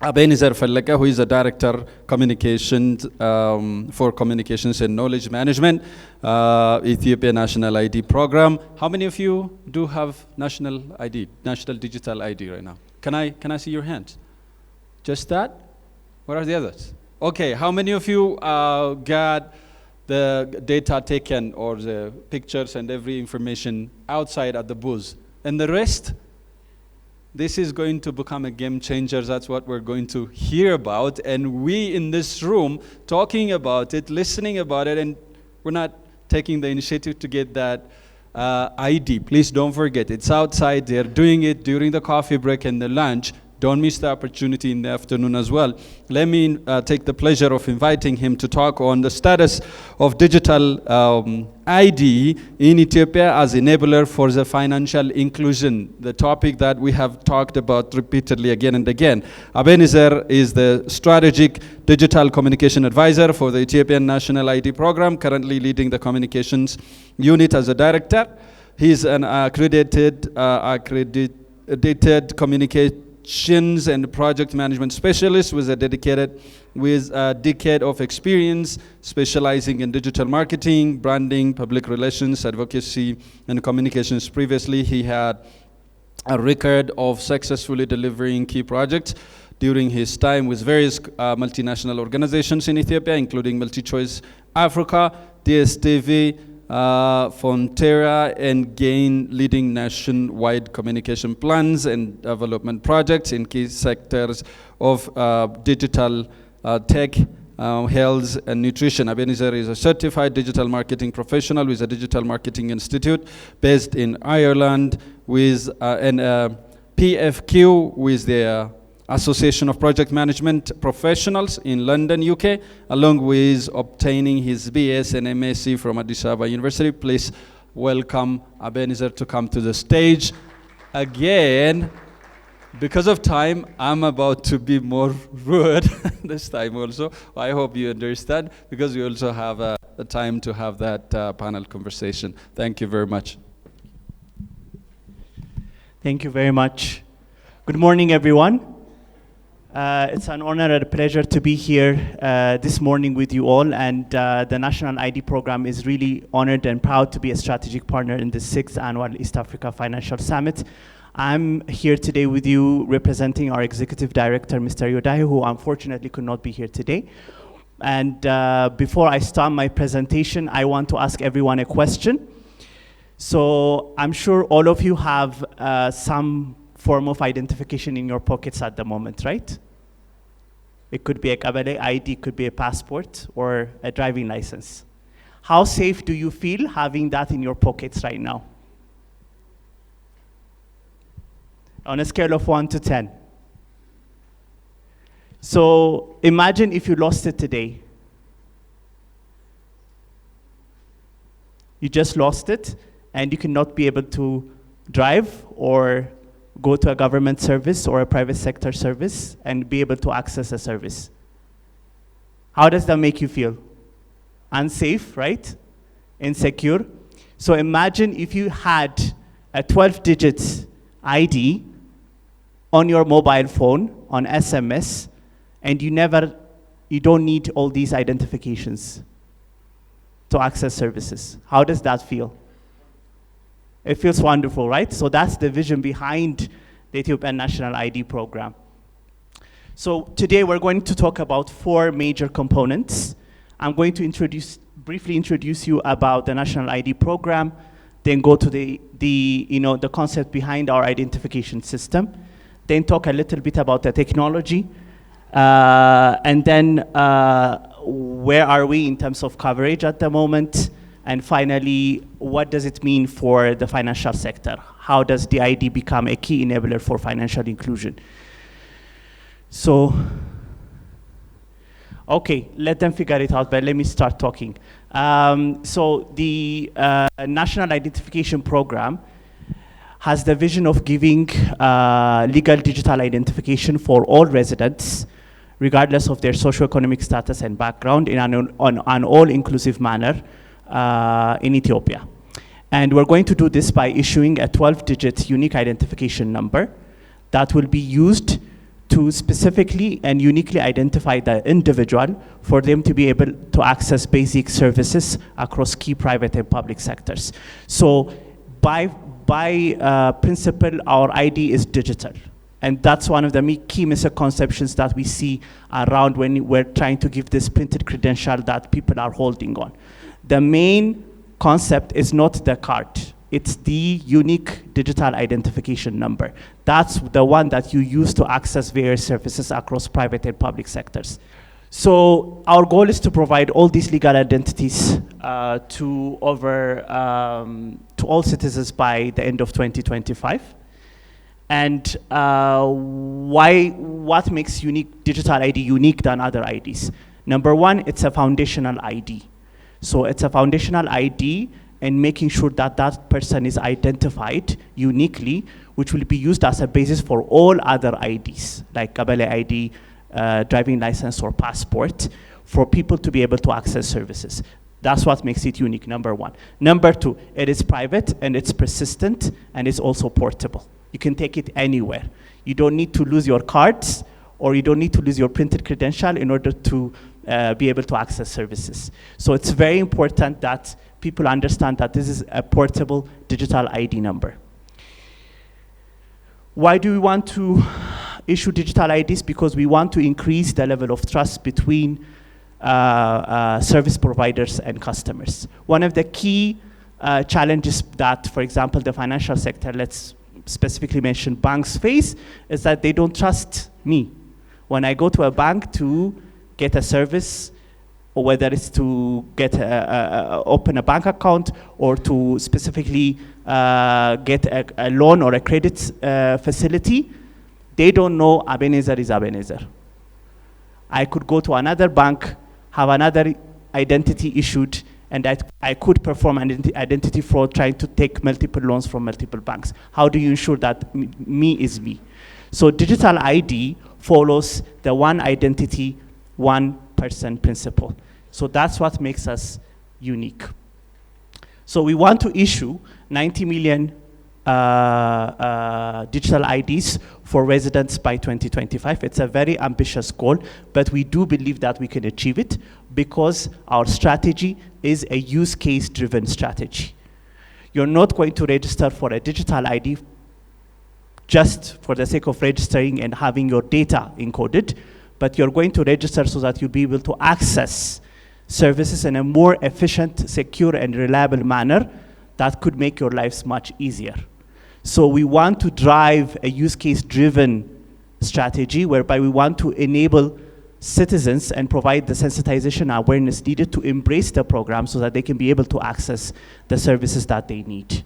Abenezer Feleke, who is the Director Communications for Communications and Knowledge Management, Ethiopia National ID Program. How many of you do have national ID, national digital ID right now? Can I see your hands? Just that? What are the others? Okay, how many of you got the data taken or the pictures and every information outside at the booth? And the rest? This is going to become a game changer. That's what we're going to hear about. And we in this room talking about it, listening about it, and we're not taking the initiative to get that ID. Please don't forget, it's outside. They're doing it during the coffee break and the lunch. Don't miss the opportunity in the afternoon as well. Let me take the pleasure of inviting him to talk on the status of digital ID in Ethiopia as enabler for the financial inclusion, the topic that we have talked about repeatedly again and again. Abenezer is the strategic digital communication advisor for the Ethiopian National ID Program, currently leading the communications unit as a director. He's an accredited communication and project management specialist with a decade of experience specializing in digital marketing, branding, public relations, advocacy, and communications. Previously, he had a record of successfully delivering key projects during his time with various multinational organizations in Ethiopia, including MultiChoice Africa, DSTV, Fonterra, and Gain, leading nationwide communication plans and development projects in key sectors of digital tech, health, and nutrition. Abenezer is a certified digital marketing professional with a Digital Marketing Institute based in Ireland, with an PFQ with the Association of Project Management Professionals in London, UK, along with obtaining his BS and MSc from Addis Ababa University. Please welcome Abenezer to come to the stage. Again, because of time, I'm about to be more rude this time also. I hope you understand, because we also have a time to have that panel conversation. Thank you very much. Thank you very much. Good morning, everyone. It's an honor and a pleasure to be here this morning with you all, and the National ID Program is really honored and proud to be a strategic partner in the 6th Annual East Africa Financial Summit. I'm here today with you representing our Executive Director, Mr. Yodahe, who unfortunately could not be here today. And before I start my presentation, I want to ask everyone a question. So I'm sure all of you have some form of identification in your pockets at the moment, right? It could be a Kabale ID, could be a passport, or a driving license. How safe do you feel having that in your pockets right now? On a scale of 1 to 10. So imagine if you lost it today. You just lost it, and you cannot be able to drive or go to a government service or a private sector service and be able to access a service. How does that make you feel? Unsafe, right? Insecure. So imagine if you had a 12-digit ID on your mobile phone, on SMS, and you don't need all these identifications to access services. How does that feel? It feels wonderful, right? So that's the vision behind the Ethiopian National ID Program. So today we're going to talk about 4 major components. I'm going to briefly introduce you about the National ID Program, then go to the concept behind our identification system, then talk a little bit about the technology, and then where are we in terms of coverage at the moment, and finally, what does it mean for the financial sector? How does the ID become a key enabler for financial inclusion? So, okay, let them figure it out, but let me start talking. So the National Identification Program has the vision of giving legal digital identification for all residents, regardless of their socioeconomic status and background, in an all-inclusive manner in Ethiopia. And we're going to do this by issuing a 12-digit unique identification number that will be used to specifically and uniquely identify the individual for them to be able to access basic services across key private and public sectors. So by principle, our ID is digital. And that's one of the key misconceptions that we see around when we're trying to give this printed credential that people are holding on. The main concept is not the card. It's the unique digital identification number. That's the one that you use to access various services across private and public sectors. So our goal is to provide all these legal identities to all citizens by the end of 2025. And what makes digital ID unique than other IDs? Number one, it's a foundational ID. So it's a foundational ID and making sure that that person is identified uniquely, which will be used as a basis for all other IDs, like Kabale ID, driving license or passport, for people to be able to access services. That's what makes it unique, number one. Number two, it is private and it's persistent and it's also portable. You can take it anywhere. You don't need to lose your cards or you don't need to lose your printed credential in order to be able to access services. So it's very important that people understand that this is a portable digital ID number. Why do we want to issue digital IDs? Because we want to increase the level of trust between service providers and customers. One of the key challenges that, for example, the financial sector, let's specifically mention banks, face is that they don't trust me. When I go to a bank to get a service, or whether it's to get open a bank account or to specifically get a loan or a credit facility, they don't know Abenezer is Abenezer. I could go to another bank, have another identity issued, and I could perform an identity fraud trying to take multiple loans from multiple banks. How do you ensure that me is me? So digital ID follows the one identity, one person principle. So that's what makes us unique. So we want to issue 90 million digital IDs for residents by 2025. It's a very ambitious goal, but we do believe that we can achieve it because our strategy is a use case driven strategy. You're not going to register for a digital ID just for the sake of registering and having your data encoded, but you're going to register so that you'll be able to access services in a more efficient, secure, and reliable manner that could make your lives much easier. So we want to drive a use case driven strategy whereby we want to enable citizens and provide the sensitization awareness needed to embrace the program so that they can be able to access the services that they need.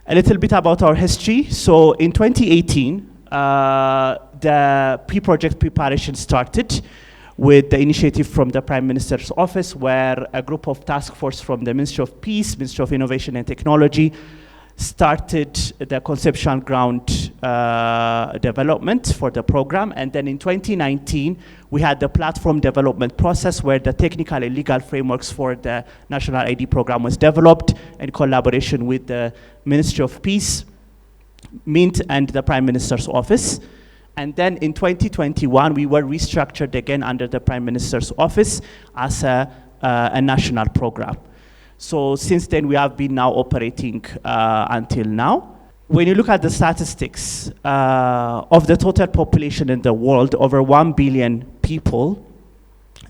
A little bit about our history. So in 2018, the pre-project preparation started with the initiative from the Prime Minister's office, where a group of task force from the Ministry of Peace, Ministry of Innovation and Technology, started the conceptual ground development for the program. And then in 2019, we had the platform development process where the technical and legal frameworks for the National ID program was developed in collaboration with the Ministry of Peace, Mint, and the Prime Minister's office. And then in 2021, we were restructured again under the Prime Minister's office as a national program. So since then, we have been now operating until now. When you look at the statistics of the total population in the world, over 1 billion people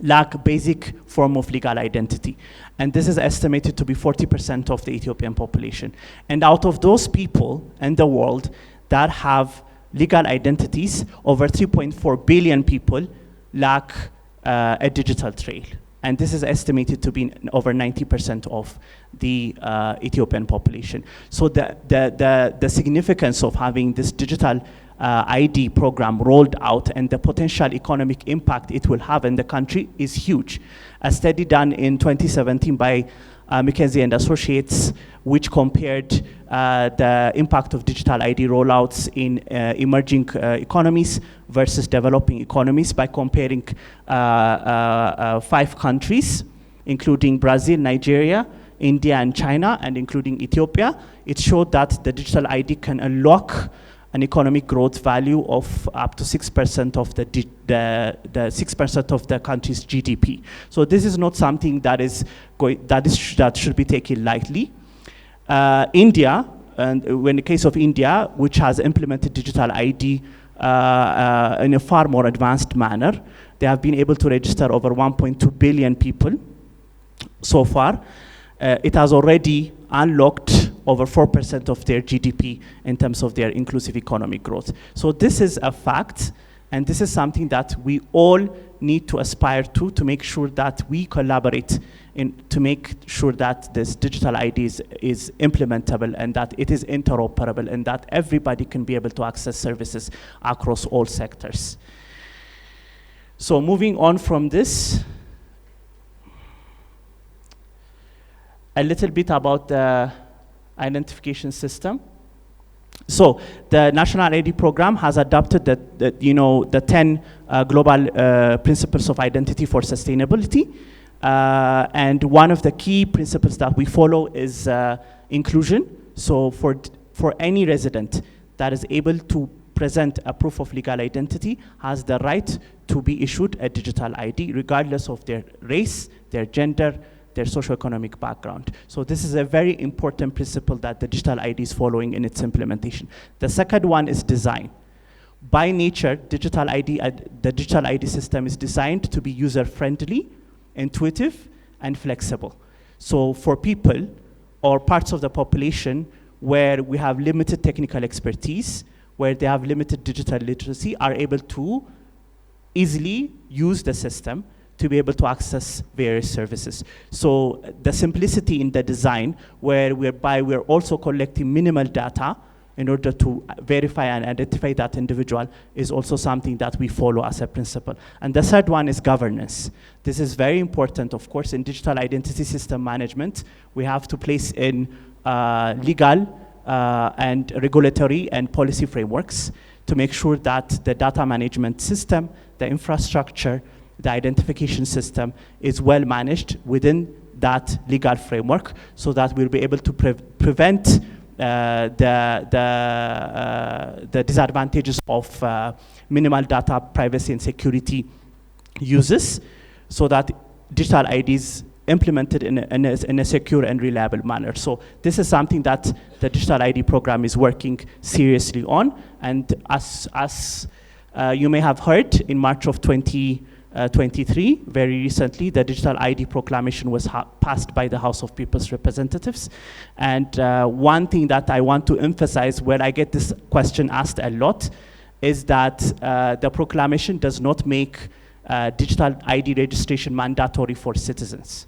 lack basic form of legal identity. And this is estimated to be 40% of the Ethiopian population. And out of those people in the world that have legal identities, over 3.4 billion people lack a digital trail. And this is estimated to be over 90% of the Ethiopian population. So the significance of having this digital ID program rolled out and the potential economic impact it will have in the country is huge. A study done in 2017 by McKinsey and Associates, which compared the impact of digital ID rollouts in emerging economies versus developing economies by comparing 5 countries, including Brazil, Nigeria, India and China, and including Ethiopia, it showed that the digital ID can unlock an economic growth value of up to 6% of the 6% of the country's GDP. So this is not something that should be taken lightly. India, and in the case of India, which has implemented digital ID in a far more advanced manner, they have been able to register over 1.2 billion people so far. It has already unlocked over 4% of their GDP in terms of their inclusive economic growth. So this is a fact, and this is something that we all need to aspire to make sure that we collaborate to make sure that this digital ID is implementable and that it is interoperable and that everybody can be able to access services across all sectors. So moving on from this, a little bit about the identification system. So the National ID Program has adopted the 10 global principles of identity for sustainability. And one of the key principles that we follow is inclusion. So for any resident that is able to present a proof of legal identity has the right to be issued a digital ID regardless of their race, their gender, their socioeconomic background. So this is a very important principle that the digital ID is following in its implementation. The second one is design. By nature, the digital ID system is designed to be user-friendly, intuitive, and flexible. So for people or parts of the population where we have limited technical expertise, where they have limited digital literacy, are able to easily use the system to be able to access various services. So the simplicity in the design, whereby we're also collecting minimal data in order to verify and identify that individual, is also something that we follow as a principle. And the third one is governance. This is very important, of course, in digital identity system management. We have to place in legal and regulatory and policy frameworks to make sure that the data management system, the infrastructure, the identification system is well managed within that legal framework so that we'll be able to prevent the disadvantages of minimal data privacy and security uses, so that digital IDs implemented in a secure and reliable manner. So this is something that the digital ID program is working seriously on. And as you may have heard, in March of 2023, very recently, the digital ID proclamation was passed by the House of People's Representatives. And one thing that I want to emphasize, where I get this question asked a lot, is that the proclamation does not make digital ID registration mandatory for citizens.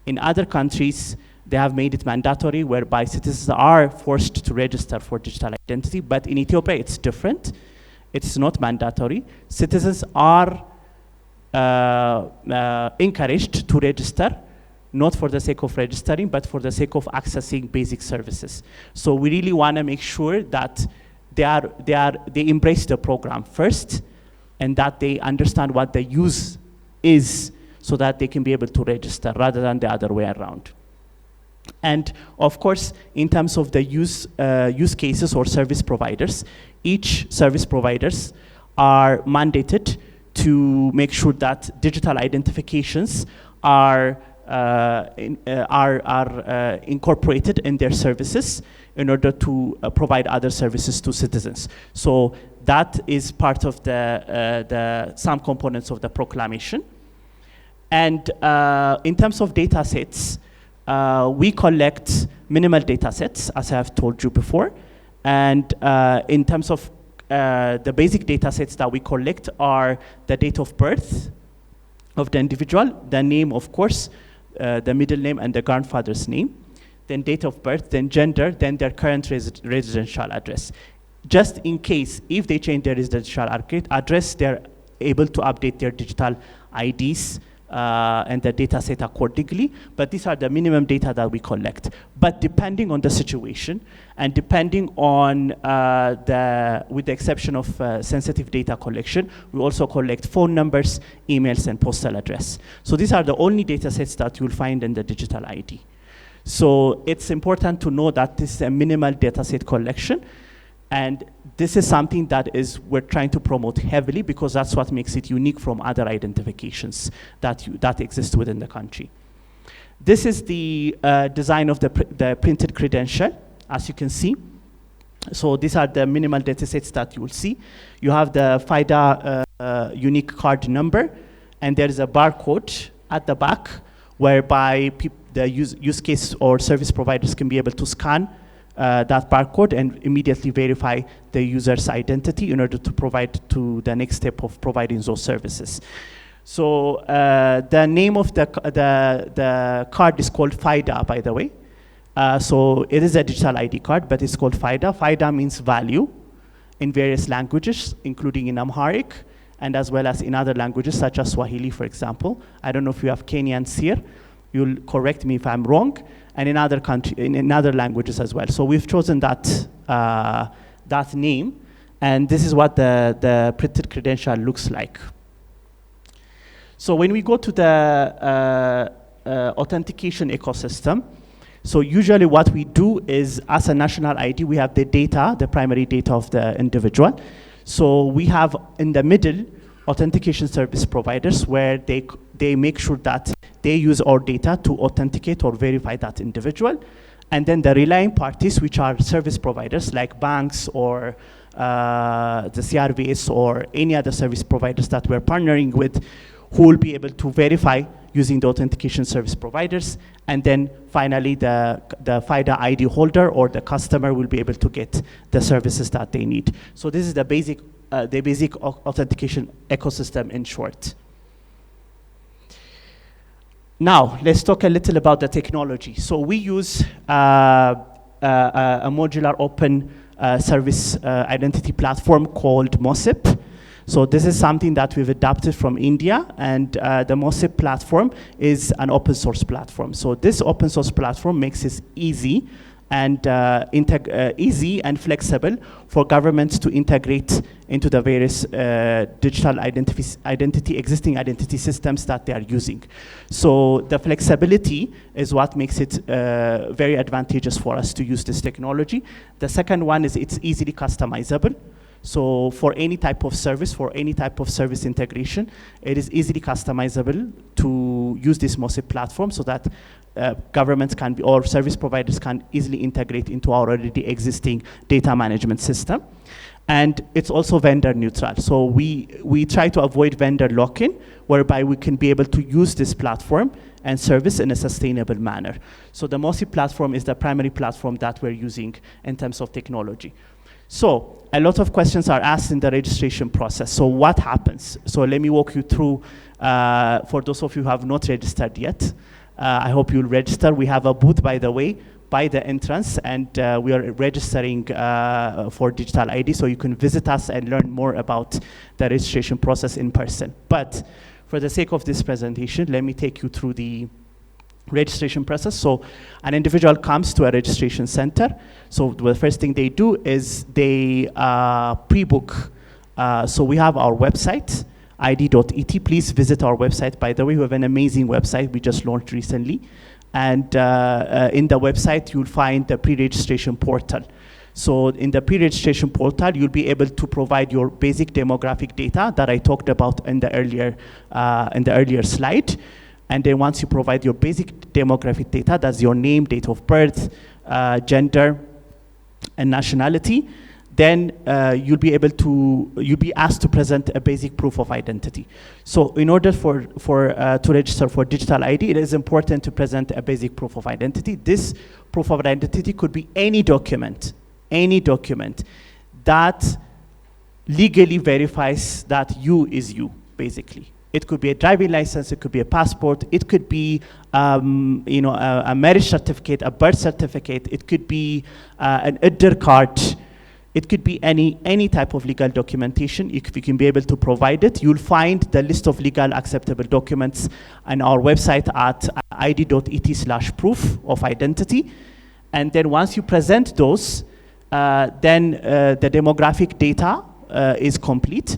In other countries, they have made it mandatory, whereby citizens are forced to register for digital identity. But in Ethiopia, it's different. It's not mandatory. Citizens are encouraged to register, not for the sake of registering, but for the sake of accessing basic services. So we really want to make sure that they embrace the program first, and that they understand what the use is, so that they can be able to register rather than the other way around. And of course, in terms of the use cases or service providers, each service providers are mandated to make sure that digital identifications are incorporated in their services in order to provide other services to citizens. So that is part of some components of the proclamation. And in terms of data sets, we collect minimal data sets, as I have told you before. And in terms of the basic data sets that we collect are the date of birth of the individual, the name, of course, the middle name and the grandfather's name, then date of birth, then gender, then their current residential address. Just in case, if they change their residential address, they're able to update their digital IDs and the data set accordingly. But these are the minimum data that we collect. But depending on the situation, and depending on with the exception of sensitive data collection, we also collect phone numbers, emails, and postal address. So these are the only data sets that you'll find in the digital ID. So it's important to know that this is a minimal data set collection, and this is something that we're trying to promote heavily because that's what makes it unique from other identifications that exist within the country. This is the design of the printed credential, as you can see. So these are the minimal data sets that you will see. You have the FIDA unique card number, and there is a barcode at the back whereby the use case or service providers can be able to scan that barcode and immediately verify the user's identity in order to provide to the next step of providing those services. So the name of the card is called FIDA, by the way. So it is a digital ID card, but it's called FIDA. FIDA means value in various languages, including in Amharic, and as well as in other languages, such as Swahili, for example. I don't know if you have Kenyans here. You'll correct me if I'm wrong. And in other languages as well. So we've chosen that name, and this is what the printed credential looks like. So when we go to the authentication ecosystem, so usually what we do is, as a national ID, we have the data, the primary data of the individual. So we have in the middle authentication service providers where they make sure that they use our data to authenticate or verify that individual. And then the relying parties, which are service providers like banks or the CRVs or any other service providers that we're partnering with, who will be able to verify using the authentication service providers. And then finally, the FIDA ID holder or the customer will be able to get the services that they need. So this is the basic authentication ecosystem in short. Now, let's talk a little about the technology. So we use a modular open service identity platform called MOSIP. So this is something that we've adapted from India, and the MOSIP platform is an open source platform. So this open source platform makes it easy and flexible for governments to integrate into the various digital existing identity systems that they are using. So the flexibility is what makes it very advantageous for us to use this technology. The second one is it's easily customizable. So for any type of service, integration, it is easily customizable to use this MOSIP platform so that governments or service providers can easily integrate into our already existing data management system. And it's also vendor neutral. So we try to avoid vendor lock-in, whereby we can be able to use this platform and service in a sustainable manner. So the MOSIP platform is the primary platform that we're using in terms of technology. So a lot of questions are asked in the registration process. So what happens? So let me walk you through, for those of you who have not registered yet. I hope you'll register. We have a booth, by the way, by the entrance, and we are registering for digital ID, so you can visit us and learn more about the registration process in person. But for the sake of this presentation, let me take you through the registration process. So an individual comes to a registration center. So the first thing they do is they pre-book. So we have our website, id.et. Please visit our website. By the way, we have an amazing website we just launched recently. And in the website, you'll find the pre-registration portal. So in the pre-registration portal, you'll be able to provide your basic demographic data that I talked about in the earlier slide. And then once you provide your basic demographic data, that's your name, date of birth, gender, and nationality, then you'll be asked to present a basic proof of identity. So in order to register for digital ID, it is important to present a basic proof of identity. This proof of identity could be any document that legally verifies that you is you, basically. It could be a driving license, it could be a passport, it could be a marriage certificate, a birth certificate, it could be an IDR card, it could be any type of legal documentation. If you can be able to provide it, you'll find the list of legal acceptable documents on our website at id.et/proof of identity. And then once you present those, then the demographic data is complete.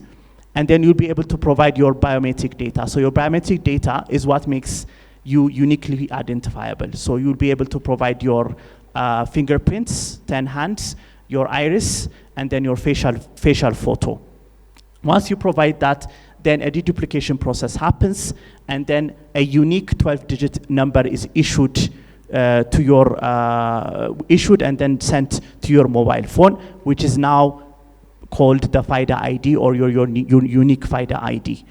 And then you'll be able to provide your biometric data. So your biometric data is what makes you uniquely identifiable. So you'll be able to provide your fingerprints, 10 hands, your iris, and then your facial photo. Once you provide that, then a deduplication process happens, and then a unique 12-digit number is issued issued and then sent to your mobile phone, which is now called the FIDA ID or your unique FIDA ID.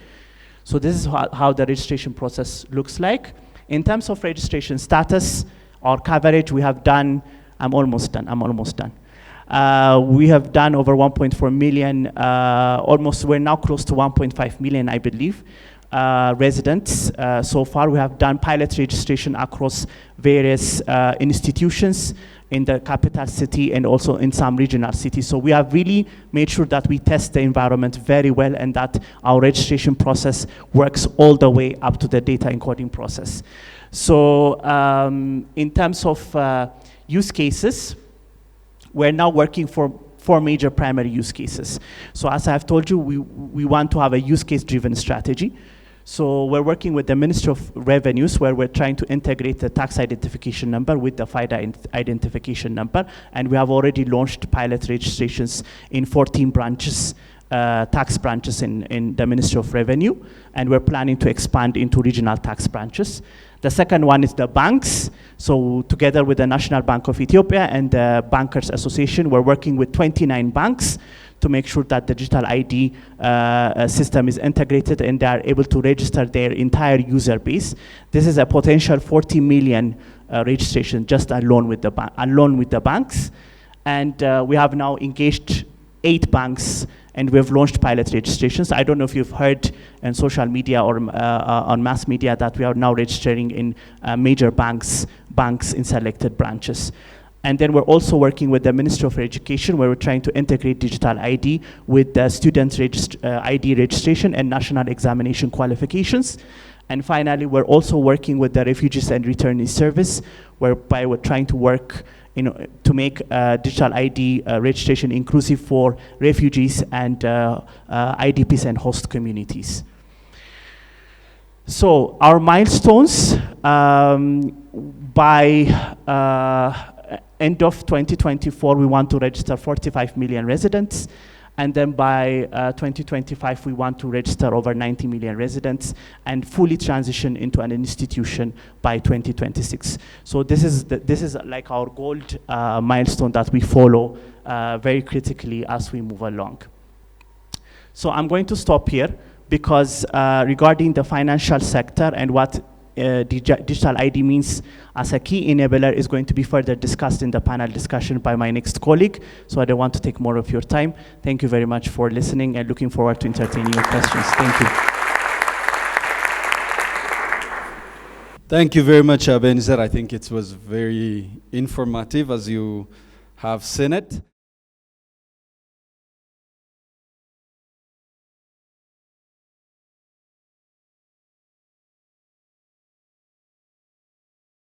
So this is how the registration process looks like. In terms of registration status or coverage, we have done, I'm almost done. We have done over 1.4 million, we're now close to 1.5 million, I believe, residents. So far, we have done pilot registration across various institutions in the capital city and also in some regional cities. So we have really made sure that we test the environment very well and that our registration process works all the way up to the data encoding process. So in terms of use cases, we're now working for 4 major primary use cases. So as I've told you, we want to have a use case driven strategy. So we're working with the Ministry of Revenues, where we're trying to integrate the tax identification number with the FIDA identification number. And we have already launched pilot registrations in 14 branches, tax branches in the Ministry of Revenue. And we're planning to expand into regional tax branches. The second one is the banks. So together with the National Bank of Ethiopia and the Bankers Association, we're working with 29 banks to make sure that the digital ID system is integrated and they are able to register their entire user base. This is a potential 40 million registration just alone with the banks. And we have now engaged 8 banks and we've launched pilot registrations. I don't know if you've heard on social media or on mass media that we are now registering in major banks in selected branches. And then we're also working with the Ministry of Education, where we're trying to integrate digital ID with the student ID registration and national examination qualifications. And finally, we're also working with the Refugees and Returnees Service, whereby we're trying to work to make digital ID registration inclusive for refugees and IDPs and host communities. So our milestones, by end of 2024, we want to register 45 million residents. And then by 2025, we want to register over 90 million residents and fully transition into an institution by 2026. So this is like our gold milestone that we follow very critically as we move along. So I'm going to stop here because regarding the financial sector and what digital ID means as a key enabler is going to be further discussed in the panel discussion by my next colleague. So I don't want to take more of your time. Thank you very much for listening and looking forward to entertaining your questions. Thank you. Thank you very much, Abenezer. I think it was very informative as you have seen it.